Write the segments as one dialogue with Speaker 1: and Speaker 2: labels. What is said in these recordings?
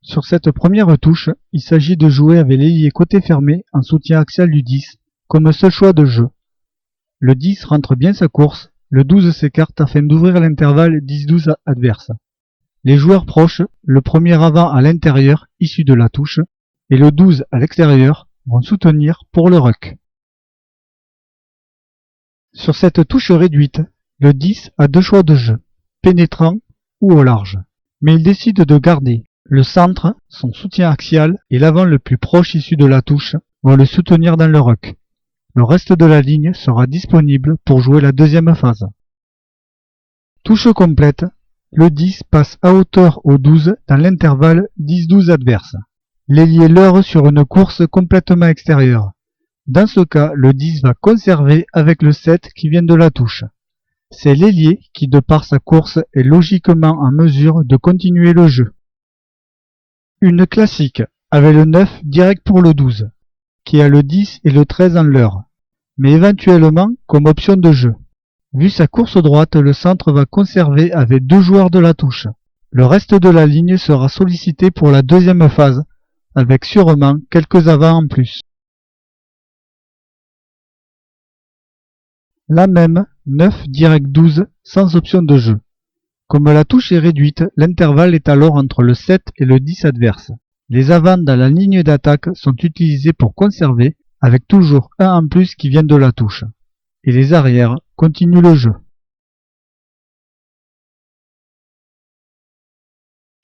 Speaker 1: Sur cette première touche, il s'agit de jouer avec l'ailier côté fermé en soutien axial du 10, comme seul choix de jeu. Le 10 rentre bien sa course, le 12 s'écarte afin d'ouvrir l'intervalle 10-12 adverse. Les joueurs proches, le premier avant à l'intérieur, issu de la touche, et le 12 à l'extérieur, vont soutenir pour le ruck. Sur cette touche réduite, le 10 a deux choix de jeu, pénétrant ou au large. Mais il décide de garder le centre, son soutien axial, et l'avant le plus proche issu de la touche vont le soutenir dans le ruck. Le reste de la ligne sera disponible pour jouer la deuxième phase. Touche complète, le 10 passe à hauteur au 12 dans l'intervalle 10-12 adverse. L'ailier leurre sur une course complètement extérieure. Dans ce cas, le 10 va conserver avec le 7 qui vient de la touche. C'est l'ailier qui, de par sa course, est logiquement en mesure de continuer le jeu. Une classique, avec le 9 direct pour le 12, qui a le 10 et le 13 en leurre, mais éventuellement comme option de jeu. Vu sa course droite, le centre va conserver avec deux joueurs de la touche. Le reste de la ligne sera sollicité pour la deuxième phase, avec sûrement quelques avants en plus. La même, 9 direct 12 sans option de jeu. Comme la touche est réduite, l'intervalle est alors entre le 7 et le 10 adverse. Les avants dans la ligne d'attaque sont utilisés pour conserver, avec toujours un en plus qui vient de la touche. Et les arrières continuent le jeu.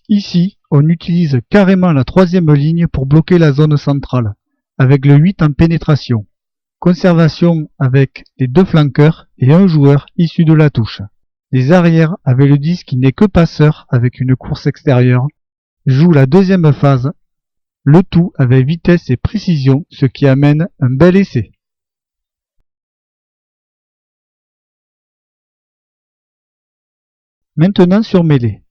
Speaker 1: Ici, on utilise carrément la troisième ligne pour bloquer la zone centrale, avec le 8 en pénétration. Conservation avec les deux flanqueurs et un joueur issu de la touche. Les arrières, avec le 10 qui n'est que passeur avec une course extérieure, jouent la deuxième phase, le tout avec vitesse et précision, ce qui amène un bel essai. Maintenant sur mêlée.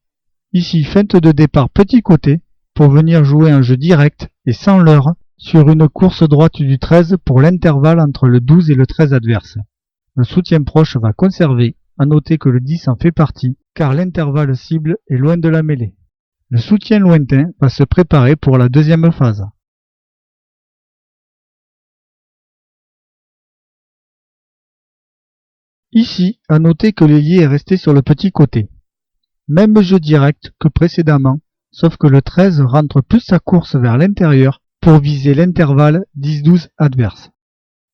Speaker 1: Ici, feinte de départ petit côté pour venir jouer un jeu direct et sans leurre sur une course droite du 13 pour l'intervalle entre le 12 et le 13 adverse. Le soutien proche va conserver, à noter que le 10 en fait partie, car l'intervalle cible est loin de la mêlée. Le soutien lointain va se préparer pour la deuxième phase. Ici, à noter que l'ailier est resté sur le petit côté. Même jeu direct que précédemment, sauf que le 13 rentre plus sa course vers l'intérieur pour viser l'intervalle 10-12 adverse.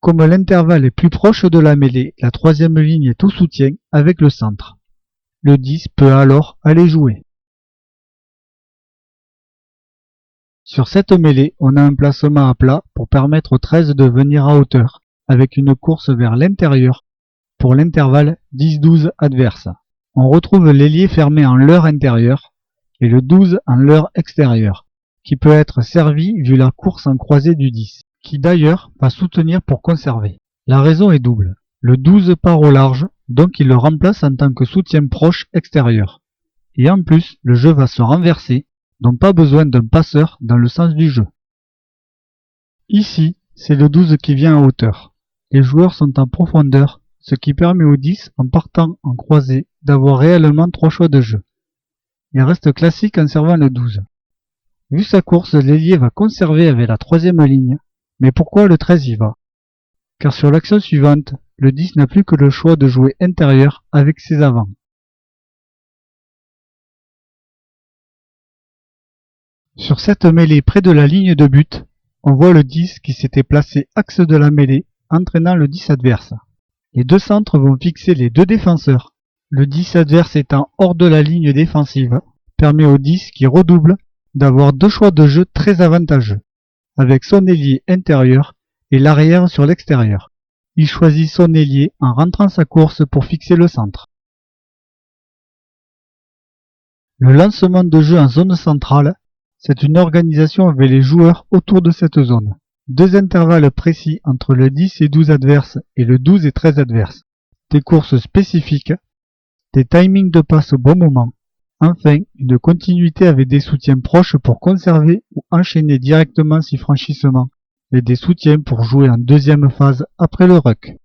Speaker 1: Comme l'intervalle est plus proche de la mêlée, la troisième ligne est au soutien avec le centre. Le 10 peut alors aller jouer. Sur cette mêlée, on a un placement à plat pour permettre au 13 de venir à hauteur, avec une course vers l'intérieur pour l'intervalle 10-12 adverse. On retrouve l'ailier fermé en leurre intérieur et le 12 en leurre extérieur, qui peut être servi vu la course en croisée du 10, qui d'ailleurs va soutenir pour conserver. La raison est double. Le 12 part au large, donc il le remplace en tant que soutien proche extérieur. Et en plus, le jeu va se renverser, donc pas besoin d'un passeur dans le sens du jeu. Ici, c'est le 12 qui vient à hauteur. Les joueurs sont en profondeur, ce qui permet au 10, en partant en croisée, d'avoir réellement trois choix de jeu. Il reste classique en servant le 12. Vu sa course, l'ailier va conserver avec la troisième ligne, mais pourquoi le 13 y va? Car sur l'action suivante, le 10 n'a plus que le choix de jouer intérieur avec ses avants. Sur cette mêlée près de la ligne de but, on voit le 10 qui s'était placé axe de la mêlée, entraînant le 10 adverse. Les deux centres vont fixer les deux défenseurs. Le 10 adverse étant hors de la ligne défensive, permet au 10 qui redouble d'avoir deux choix de jeu très avantageux, avec son ailier intérieur et l'arrière sur l'extérieur. Il choisit son ailier en rentrant sa course pour fixer le centre. Le lancement de jeu en zone centrale, c'est une organisation avec les joueurs autour de cette zone. Deux intervalles précis entre le 10 et 12 adverse et le 12 et 13 adverse. Des courses spécifiques, des timings de passe au bon moment. Enfin, une continuité avec des soutiens proches pour conserver ou enchaîner directement si franchissement, et des soutiens pour jouer en deuxième phase après le ruck.